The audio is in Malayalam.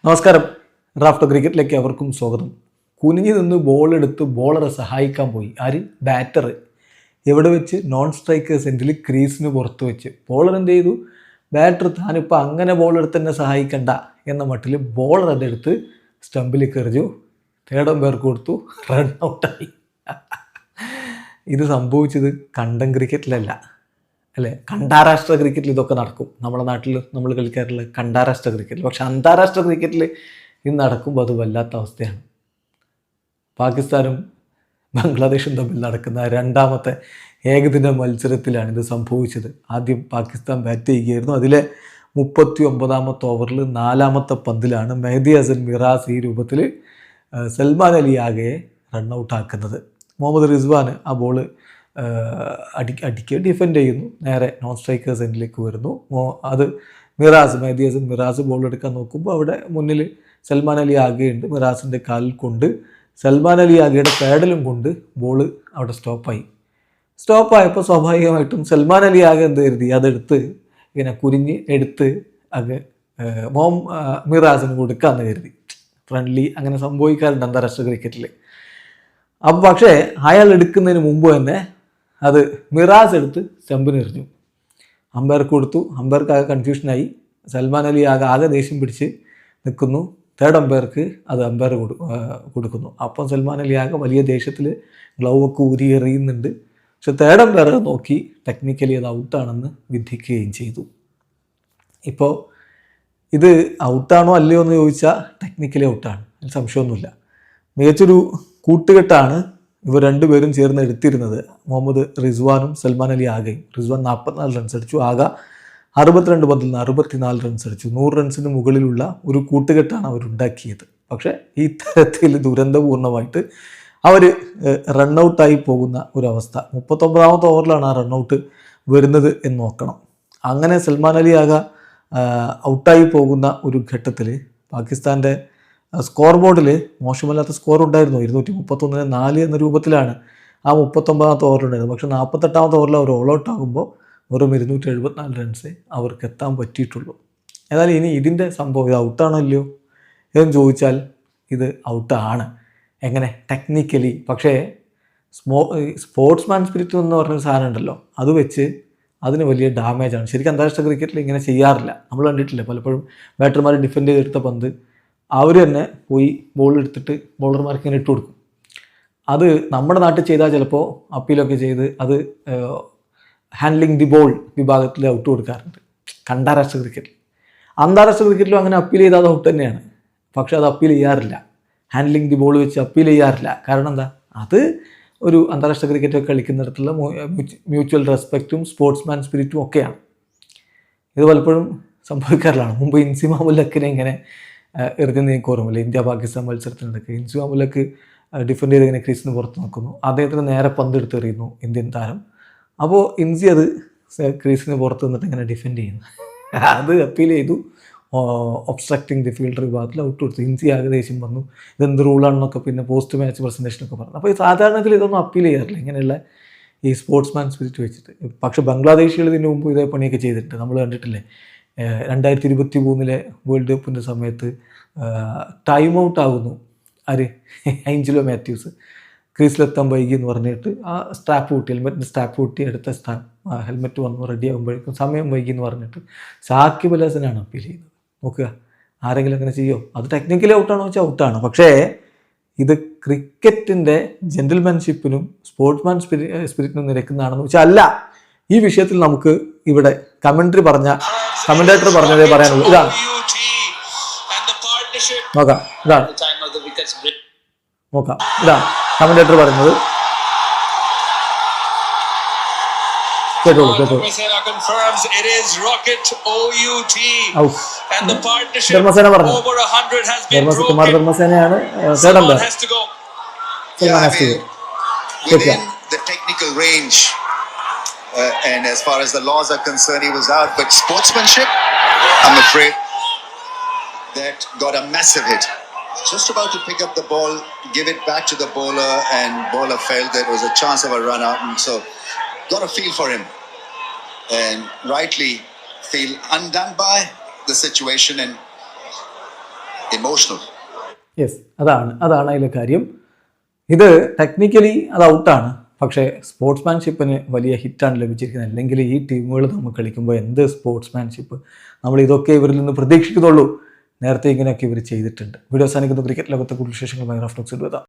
നമസ്കാരം. റാഫ്റ്റോ ക്രിക്കറ്റിലേക്ക് അവർക്കും സ്വാഗതം. കുനിഞ്ഞു നിന്ന് ബോൾ എടുത്ത് ബോളറെ സഹായിക്കാൻ പോയി ആര്? ബാറ്റർ. എവിടെ വെച്ച്? നോൺ സ്ട്രൈക്കേഴ്സ് എൻഡിൽ ക്രീസിന് പുറത്ത് വെച്ച്. ബോളർ എന്ത് ചെയ്തു? ബാറ്റർ താനിപ്പോൾ അങ്ങനെ ബോൾ എടുത്ത് തന്നെ സഹായിക്കണ്ട എന്ന മട്ടിൽ ബോളർ അതെടുത്ത് സ്റ്റമ്പിലേക്ക് എറിഞ്ഞു. തേർഡ് പേർക്ക് കൊടുത്തു, റൺ ഔട്ടായി. ഇത് സംഭവിച്ചത് കണ്ടം ക്രിക്കറ്റിലല്ല, അല്ലേ? അന്താരാഷ്ട്ര ക്രിക്കറ്റിൽ ഇതൊക്കെ നടക്കും. നമ്മുടെ നാട്ടിൽ നമ്മൾ കളിക്കാറുള്ള അന്താരാഷ്ട്ര ക്രിക്കറ്റിൽ. പക്ഷെ അന്താരാഷ്ട്ര ക്രിക്കറ്റിൽ ഇത് നടക്കുമ്പോൾ അത് വല്ലാത്ത അവസ്ഥയാണ്. പാകിസ്ഥാനും ബംഗ്ലാദേശും തമ്മിൽ നടക്കുന്ന രണ്ടാമത്തെ ഏകദിന മത്സരത്തിലാണ് ഇത് സംഭവിച്ചത്. ആദ്യം പാകിസ്ഥാൻ ബാറ്റ് ചെയ്യുകയായിരുന്നു. അതിലെ 39ാമത്തെ ഓവറിൽ 4ാമത്തെ പന്തിലാണ് മെഹദി ഹസൻ മിറാസ് ഈ രൂപത്തിൽ സൽമാൻ അലി ആകെ റണ്ണൗട്ടാക്കുന്നത്. മുഹമ്മദ് റിസ്വാൻ ആ ബോൾ അടിക്കുക ഡിഫെൻഡ് ചെയ്യുന്നു. നേരെ നോൺ സ്ട്രൈക്കേഴ്സ് എൻഡിലേക്ക് വരുന്നു. അത് മെഹദി ഹസൻ മിറാസ് ബോൾ എടുക്കാൻ നോക്കുമ്പോൾ അവിടെ മുന്നിൽ സൽമാൻ അലി ആകെയുണ്ട്. മിറാസിൻ്റെ കാലിൽ കൊണ്ട് സൽമാൻ അലി ആകെയുടെ പാഡലും കൊണ്ട് ബോൾ അവിടെ സ്റ്റോപ്പായപ്പോൾ സ്വാഭാവികമായിട്ടും സൽമാൻ അലി ആകെ എന്ത് കരുതി? അതെടുത്ത് ഇങ്ങനെ കുരിഞ്ഞ് എടുത്ത് ആകെ മിറാസിന് കൊടുക്കാമെന്ന് കരുതി. ഫ്രണ്ട്ലി അങ്ങനെ സംഭവിക്കാറുണ്ട് അന്താരാഷ്ട്ര ക്രിക്കറ്റിൽ. അപ്പം പക്ഷേ അയാൾ എടുക്കുന്നതിന് മുമ്പ് തന്നെ അത് മിറാസ് എടുത്ത് സ്റ്റമ്പിന് എറിഞ്ഞു. അമ്പയർക്ക് കൊടുത്തു. അമ്പയർക്ക് ആകെ കൺഫ്യൂഷനായി. സൽമാൻ അലി ആകെ ദേഷ്യം പിടിച്ച് നിൽക്കുന്നു. തേർഡ് അമ്പയർക്ക് അത് അമ്പയർ കൊടുക്കുന്നു. അപ്പം സൽമാൻ അലി ആകെ വലിയ ദേഷ്യത്തിൽ ഗ്ലൗ ഒക്കെ ഊരി എറിയുന്നുണ്ട്. പക്ഷെ തേർഡ് അമ്പയർ നോക്കി ടെക്നിക്കലി അത് ഔട്ടാണെന്ന് വിധിക്കുകയും ചെയ്തു. ഇപ്പോൾ ഇത് ഔട്ടാണോ അല്ലയോ എന്ന് ചോദിച്ചാൽ ടെക്നിക്കലി ഔട്ടാണ്, അതിൽ സംശയമൊന്നുമില്ല. മികച്ചൊരു കൂട്ടുകെട്ടാണ് ഇവർ രണ്ടുപേരും ചേർന്ന് എടുത്തിരുന്നത്. മുഹമ്മദ് റിസ്വാനും സൽമാൻ അലി ആകെയും. റിസ്വാൻ 44 റൺസ് അടിച്ചു. ആകെ 62 പന്തിൽ നിന്ന് 64 റൺസ് അടിച്ചു. 100 റൺസിന് മുകളിലുള്ള ഒരു കൂട്ടുകെട്ടാണ് അവരുണ്ടാക്കിയത്. പക്ഷേ ഈ തരത്തിൽ ദുരന്തപൂർണ്ണമായിട്ട് അവർ റണ്ണൗട്ടായി പോകുന്ന ഒരവസ്ഥ. 39ാമത്തെ ഓവറിലാണ് ആ റണ്ണൗട്ട് വരുന്നത് എന്ന് നോക്കണം. അങ്ങനെ സൽമാൻ അലി ആകെ ഔട്ടായി പോകുന്ന ഒരു ഘട്ടത്തിൽ പാകിസ്ഥാൻ്റെ സ്കോർ ബോർഡിൽ മോശമല്ലാത്ത സ്കോർ ഉണ്ടായിരുന്നു. 231-4 എന്ന രൂപത്തിലാണ് ആ 39ാമത്തെ ഓവറിലുണ്ടായിരുന്നത്. പക്ഷേ 48ാമത്തെ ഓവറിൽ അവർ ഓൾ ഔട്ട് ആകുമ്പോൾ വെറും 274 റൺസേ അവർക്ക് എത്താൻ പറ്റിയിട്ടുള്ളൂ. ഏതായാലും ഇനി ഇതിൻ്റെ സംഭവം ഇത് ഔട്ടാണോ അല്ലയോ എന്ന് ചോദിച്ചാൽ ഇത് ഔട്ടാണ്. എങ്ങനെ? ടെക്നിക്കലി. പക്ഷേ സ്പോർട്സ്മാൻ സ്പിരിറ്റ് എന്ന് പറഞ്ഞൊരു സാധനം ഉണ്ടല്ലോ, അത് വെച്ച് അതിന് വലിയ ഡാമേജാണ്. ശരിക്കും അന്താരാഷ്ട്ര ക്രിക്കറ്റിൽ ഇങ്ങനെ ചെയ്യാറില്ല. നമ്മൾ കണ്ടിട്ടില്ല പലപ്പോഴും ബാറ്റർമാർ ഡിഫെൻഡ് ചെയ്തെടുത്ത പന്ത് അവർ തന്നെ പോയി ബോൾ എടുത്തിട്ട് ബോളർമാർക്ക് ഇങ്ങനെ ഇട്ട് കൊടുക്കും. അത് നമ്മുടെ നാട്ടിൽ ചെയ്താൽ ചിലപ്പോൾ അപ്പീലൊക്കെ ചെയ്ത് അത് ഹാൻഡ്ലിങ് ദി ബോൾ വിഭാഗത്തിൽ ഔട്ട് കൊടുക്കാറുണ്ട് അന്താരാഷ്ട്ര ക്രിക്കറ്റിൽ. അന്താരാഷ്ട്ര ക്രിക്കറ്റിലും അങ്ങനെ അപ്പീൽ ചെയ്താൽ അത് ഔട്ട് തന്നെയാണ്. പക്ഷേ അത് അപ്പീൽ ചെയ്യാറില്ല. ഹാൻഡ്ലിങ് ദി ബോൾ വെച്ച് അപ്പീൽ ചെയ്യാറില്ല. കാരണം എന്താ? അത് ഒരു അന്താരാഷ്ട്ര ക്രിക്കറ്റൊക്കെ കളിക്കുന്നിടത്തുള്ള മ്യൂച്വൽ റെസ്പെക്റ്റും സ്പോർട്സ്മാൻ സ്പിരിറ്റും ഒക്കെയാണ്. ഇത് പലപ്പോഴും സംഭവിക്കാറില്ലാണ്. മുമ്പ് ഇൻസിമാ മുല്ലക്കിനെ ഇങ്ങനെ എറിഞ്ഞെന്ന് എനിക്ക് ഓർമ്മയില്ല. ഇന്ത്യ പാകിസ്ഥാൻ മത്സരത്തിനിടയ്ക്ക് ഇൻസിമാ മുല്ലക്ക് ഡിഫെൻഡ് ചെയ്ത് ഇങ്ങനെ ക്രീസിന് പുറത്ത് നിൽക്കുന്നു. അദ്ദേഹത്തിന് നേരെ പന്തെടുത്ത് എറിയുന്നു ഇന്ത്യൻ താരം. അപ്പോൾ ഇൻസി അത് ക്രീസിന് പുറത്ത് നിന്നിട്ട് ഇങ്ങനെ ഡിഫെൻഡ് ചെയ്യുന്നു. അത് അപ്പീൽ ചെയ്തു. ഒബ്സ്ട്രക്റ്റിംഗ് ദി ഫീൽഡർ വിഭാഗത്തിൽ ഔട്ട് കൊടുത്തു. ഇൻസി ഏകദേശം വന്നു. ഇതെന്ത് റൂളാണെന്നൊക്കെ പിന്നെ പോസ്റ്റ് മാച്ച് പ്രസൻറ്റേഷനൊക്കെ പറഞ്ഞു. അപ്പോൾ ഈ സാധാരണത്തിൽ ഇതൊന്നും അപ്പീൽ ചെയ്യാറില്ല ഇങ്ങനെയുള്ള ഈ സ്പോർട്സ്മാൻ സ്പിരിറ്റ് വെച്ചിട്ട്. പക്ഷേ ബംഗ്ലാദേശികൾ ഇതിന് മുമ്പ് ഇതേ പണിയൊക്കെ ചെയ്തിട്ടുണ്ട്. നമ്മൾ കണ്ടിട്ടില്ലേ 2023 വേൾഡ് കപ്പിൻ്റെ സമയത്ത് ടൈം ഔട്ട് ആകുന്നു ആര്? ഏഞ്ചലോ മാത്യൂസ്. ക്രീസിലെത്താൻ വൈകി എന്ന് പറഞ്ഞിട്ട് ആ സ്ട്രാപ്പ് കൂട്ടി, ഹെൽമെറ്റിൻ്റെ സ്ട്രാപ്പ് കൂട്ടി എടുത്ത ഹെൽമെറ്റ് വന്നു റെഡി ആകുമ്പോഴേക്കും സമയം വൈകി എന്ന് പറഞ്ഞിട്ട് സാക്കിബ് അൽ ഹസനാണ് അപ്പീൽ ചെയ്യുന്നത്. നോക്കുക, ആരെങ്കിലും അങ്ങനെ ചെയ്യോ? അത് ടെക്നിക്കലി ഔട്ടാണോ വെച്ചാൽ ഔട്ടാണ്. പക്ഷേ ഇത് ക്രിക്കറ്റിൻ്റെ ജെന്റിൽമാൻഷിപ്പിനും സ്പോർട്സ്മാൻ സ്പിരിറ്റിനും നിരക്കുന്നതാണെന്ന് വെച്ചാൽ അല്ല. ഈ വിഷയത്തിൽ നമുക്ക് ഇവിടെ കമന്റേറ്റർ പറഞ്ഞതേ പറയാനുള്ളൂ. ഇതാണ് നോക്കാം. ഇതാണ് കമന്റേറ്റർ പറയുന്നത്. കേട്ടോളൂ. ധർമ്മസേന പറഞ്ഞു. കുമാർ ധർമ്മസേനയാണ് and as far as the laws are concerned, he was out. But sportsmanship, I'm afraid, that got a massive hit. Just about to pick up the ball, give it back to the bowler, and bowler felt there was a chance of a run out, and so got a feel for him, and rightly feel undone by the situation, and emotional. Yes, അതാണ് അതിലെ കാര്യം. ഇത് ടെക്നിക്കലി അത് ഔട്ടാണ്, പക്ഷേ സ്പോർട്സ്മാൻഷിപ്പിന് വലിയ ഹിറ്റാണ് ലഭിച്ചിരിക്കുന്നത്. അല്ലെങ്കിൽ ഈ ടീമുകൾ നമ്മൾ കളിക്കുമ്പോൾ എന്ത് സ്പോർട്സ്മാൻഷിപ്പ്, നമ്മൾ ഇതൊക്കെ ഇവരിൽ നിന്ന് പ്രതീക്ഷിക്കുന്നുള്ളൂ. നേരത്തെ ഇങ്ങനെയൊക്കെ ഇവർ ചെയ്തിട്ടുണ്ട്. വീഡിയോ അവസാനിക്കുന്ന ക്രിക്കറ്റ് ലോകത്തെ കൂടുതൽ വിശേഷങ്ങൾ റാഫ് ടോക്സിൽ എത്താം.